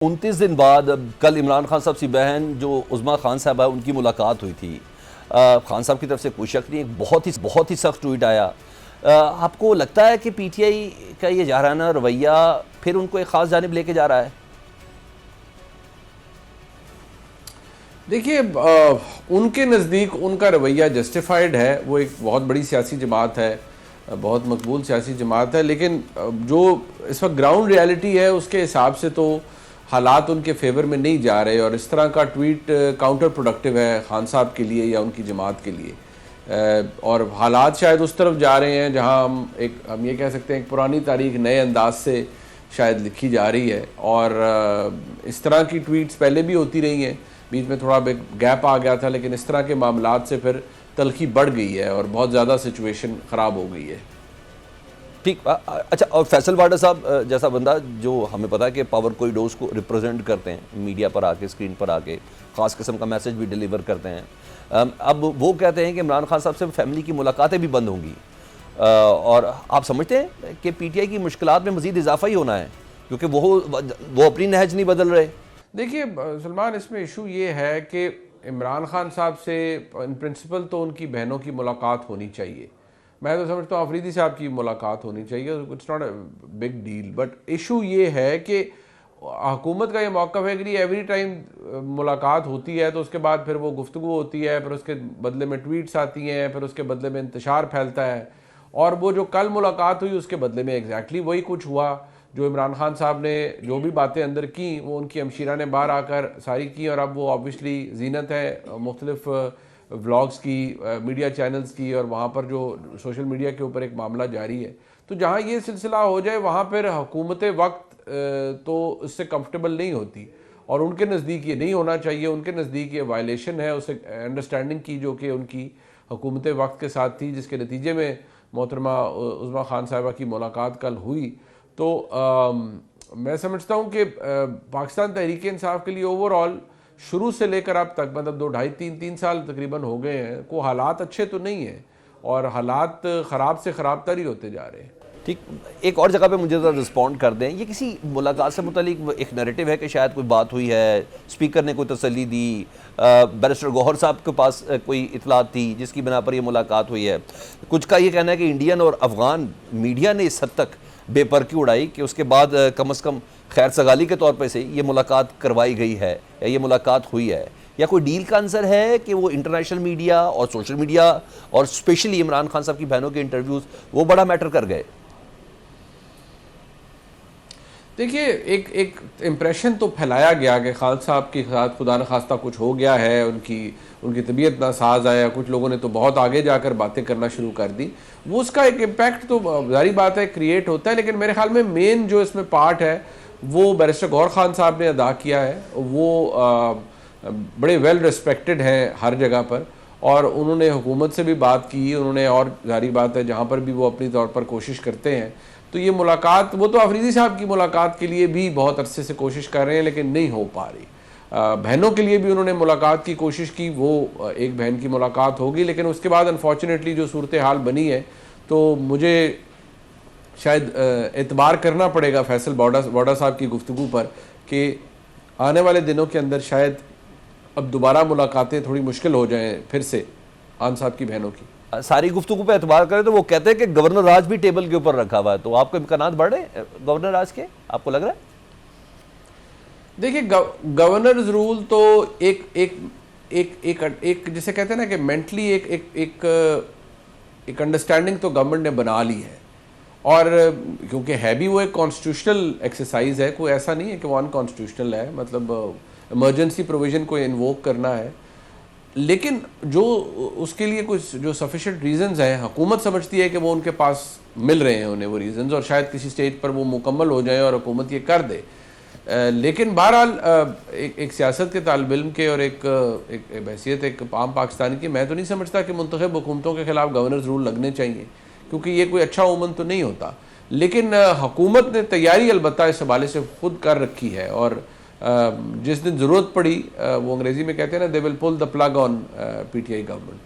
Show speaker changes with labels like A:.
A: 29 دن بعد کل عمران خان صاحب سی بہن جو عظمیٰ خان صاحبہ ان کی ملاقات ہوئی تھی. خان صاحب کی طرف سے کوئی شک نہیں, بہت ہی سخت ٹویٹ آیا. آپ کو لگتا ہے کہ پی ٹی آئی کا یہ جارحانہ رویہ پھر ان کو ایک خاص جانب لے کے جا رہا ہے؟
B: دیکھیے ان کے نزدیک ان کا رویہ جسٹیفائڈ ہے. وہ ایک بہت بڑی سیاسی جماعت ہے, بہت مقبول سیاسی جماعت ہے, لیکن جو اس وقت گراؤنڈ ریالٹی ہے اس کے حساب سے تو حالات ان کے فیور میں نہیں جا رہے, اور اس طرح کا ٹویٹ کاؤنٹر پروڈکٹیو ہے خان صاحب کے لیے یا ان کی جماعت کے لیے. اور حالات شاید اس طرف جا رہے ہیں جہاں ہم یہ کہہ سکتے ہیں ایک پرانی تاریخ نئے انداز سے شاید لکھی جا رہی ہے. اور اس طرح کی ٹویٹس پہلے بھی ہوتی رہی ہیں, بیچ میں تھوڑا گیپ آ گیا تھا, لیکن اس طرح کے معاملات سے پھر تلخی بڑھ گئی ہے اور بہت زیادہ سچویشن خراب ہو گئی ہے.
A: ٹھیک. اچھا, اور فیصل واڈا صاحب جیسا بندہ جو ہمیں پتا ہے کہ پاور کوریڈورز کو ریپرزینٹ کرتے ہیں میڈیا پر آ کے, اسکرین پر آ کے خاص قسم کا میسج بھی ڈیلیور کرتے ہیں, اب وہ کہتے ہیں کہ عمران خان صاحب سے فیملی کی ملاقاتیں بھی بند ہوں گی, اور آپ سمجھتے ہیں کہ پی ٹی آئی کی مشکلات میں مزید اضافہ ہی ہونا ہے کیونکہ وہ اپنی نہج نہیں بدل رہے؟
B: دیکھیے سلمان, اس میں ایشو یہ ہے کہ عمران خان صاحب سے ان پرنسپل تو ان کی بہنوں کی ملاقات ہونی چاہیے. میں تو سمجھتا ہوں آفریدی صاحب کی ملاقات ہونی چاہیے, it's not a big deal. But issue یہ ہے کہ حکومت کا یہ موقف ہے کہ ایوری ٹائم ملاقات ہوتی ہے تو اس کے بعد پھر وہ گفتگو ہوتی ہے, پھر اس کے بدلے میں ٹویٹس آتی ہیں, پھر اس کے بدلے میں انتشار پھیلتا ہے. اور وہ جو کل ملاقات ہوئی اس کے بدلے میں ایگزیکٹلی وہی کچھ ہوا جو عمران خان صاحب نے جو بھی باتیں اندر کی وہ ان کی ہمشیرہ نے باہر آ کر ساری کی, اور اب وہ آبویسلی زینت ہے مختلف ولاگز کی, میڈیا چینلز کی, اور وہاں پر جو سوشل میڈیا کے اوپر ایک معاملہ جاری ہے. تو جہاں یہ سلسلہ ہو جائے وہاں پھر حکومت وقت تو اس سے کمفرٹیبل نہیں ہوتی, اور ان کے نزدیک یہ نہیں ہونا چاہیے. ان کے نزدیک یہ وائلیشن ہے اس انڈرسٹینڈنگ کی جو کہ ان کی حکومت وقت کے ساتھ تھی, جس کے نتیجے میں محترمہ عظمیٰ خان صاحبہ کی ملاقات کل ہوئی. تو میں سمجھتا ہوں کہ پاکستان تحریک انصاف کے لیے اوور آل شروع سے لے کر اب تک مطلب 2-2.5-3 سال تقریباً ہو گئے ہیں, کو حالات اچھے تو نہیں ہیں, اور حالات خراب سے خراب تر ہی ہوتے جا رہے ہیں.
A: ٹھیک. ایک اور جگہ پہ مجھے ذرا رسپونڈ کر دیں, یہ کسی ملاقات سے متعلق ایک نیریٹو ہے کہ شاید کوئی بات ہوئی ہے, اسپیکر نے کوئی تسلی دی, بیرسٹر گوہر صاحب کے پاس کوئی اطلاعات تھی جس کی بنا پر یہ ملاقات ہوئی ہے. کچھ کا یہ کہنا ہے کہ انڈین اور افغان میڈیا نے اس حد تک بے پرکی اڑائی کہ اس کے بعد کم از کم خیر سگالی کے طور پہ سے یہ ملاقات کروائی گئی ہے یا یہ ملاقات ہوئی ہے, یا کوئی ڈیل کا عنصر ہے کہ وہ انٹرنیشنل میڈیا اور سوشل میڈیا اور اسپیشلی عمران خان صاحب کی بہنوں کے انٹرویوز وہ بڑا میٹر کر گئے؟
B: دیکھیے ایک امپریشن تو پھیلایا گیا کہ خان صاحب کے ساتھ خدا نخواستہ کچھ ہو گیا ہے, ان کی طبیعت ناساز آیا, کچھ لوگوں نے تو بہت آگے جا کر باتیں کرنا شروع کر دی. وہ اس کا ایک امپیکٹ تو ظاہری بات ہے کریٹ ہوتا ہے, لیکن میرے خیال میں مین جو اس میں پارٹ ہے وہ بیرسٹر گوہر خان صاحب نے ادا کیا ہے. وہ بڑے ویل ریسپیکٹڈ ہیں ہر جگہ پر, اور انہوں نے حکومت سے بھی بات کی, انہوں نے, اور ظاہری بات ہے جہاں پر بھی وہ اپنی طور پر کوشش کرتے ہیں. تو یہ ملاقات, وہ تو آفریدی صاحب کی ملاقات کے لیے بھی بہت عرصے سے کوشش کر رہے ہیں لیکن نہیں ہو پا رہی. بہنوں کے لیے بھی انہوں نے ملاقات کی کوشش کی, وہ ایک بہن کی ملاقات ہوگی, لیکن اس کے بعد انفارچونیٹلی جو صورتحال بنی ہے تو مجھے شاید اعتبار کرنا پڑے گا فیصل واڈا صاحب کی گفتگو پر کہ آنے والے دنوں کے اندر شاید اب دوبارہ ملاقاتیں تھوڑی مشکل ہو جائیں پھر سے خان صاحب کی بہنوں کی.
A: ساری گفتگو پہ اعتبار کریں تو وہ کہتے ہیں کہ گورنر راج بھی ٹیبل کے اوپر رکھا ہوا ہے, تو آپ کو امکانات بڑھ رہے ہیں گورنر راج کے, آپ کو لگ رہا ہے؟
B: دیکھیے گورنرز رول تو ایک جسے کہتے ہیں نا کہ مینٹلی ایک انڈرسٹینڈنگ تو گورنمنٹ نے بنا لی ہے, اور کیونکہ ہے بھی وہ ایک کانسٹیٹیوشنل ایکسرسائز ہے, کوئی ایسا نہیں ہے کہ وہ ان کانسٹیٹیوشنل ہے, مطلب ایمرجنسی پروویژن کو انووک کرنا ہے. لیکن جو اس کے لیے کچھ جو سفیشینٹ ریزنز ہیں حکومت سمجھتی ہے کہ وہ ان کے پاس مل رہے ہیں انہیں وہ ریزنز, اور شاید کسی سٹیج پر وہ مکمل ہو جائیں اور حکومت یہ کر دے. لیکن بہرحال ایک سیاست کے طالب علم کے اور ایک بحیثیت ایک عام پاکستانی کی, میں تو نہیں سمجھتا کہ منتخب حکومتوں کے خلاف گورنرز رول لگنے چاہیے, کیونکہ یہ کوئی اچھا عموماً تو نہیں ہوتا. لیکن حکومت نے تیاری البتہ اس حوالے سے خود کر رکھی ہے, اور جس دن ضرورت پڑی وہ انگریزی میں کہتے ہیں نا, they will pull the plug on PTI government.